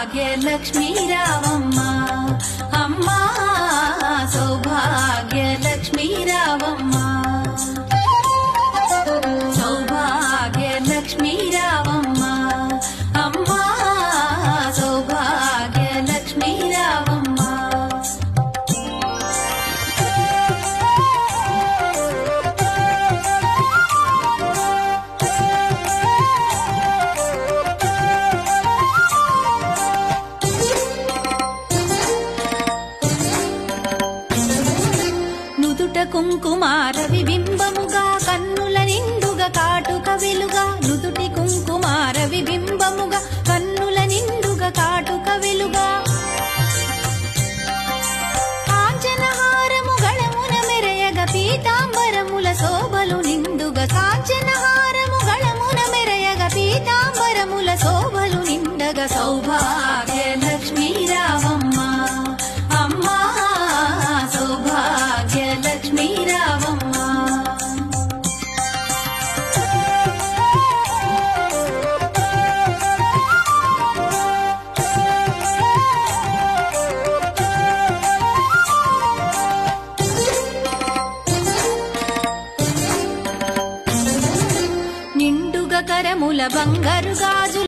సౌభాగ్యలక్ష్మీ రావమ్మ అమ్మా సౌభాగ్యలక్ష్మీ రావమ్మ సౌభాగ్యలక్ష్మీ రావమ్మ అమ్మా సౌభాగ్యలక్ష్మీ రావమ్మ కుంకుమార విబింబముగా కన్నుల నిండుగా కాటుక వెలుగా నుదుటి కుంకుమార విబింబముగా కన్నుల నిండుగా కాటుక వెలుగా కాంచనహారము గళమున మెరయగ పీతాంబరముల శోభలు నిండుగా కాంచనహారము గళమున మెరయగ పీతాంబరముల శోభలు నిండగా సౌభాగ్యలక్ష్మీ రావమ్మ అమ్మా సౌభాగ్యలక్ష్మీ రావమ్మ నిండుగా కరముల బంగారు గాజు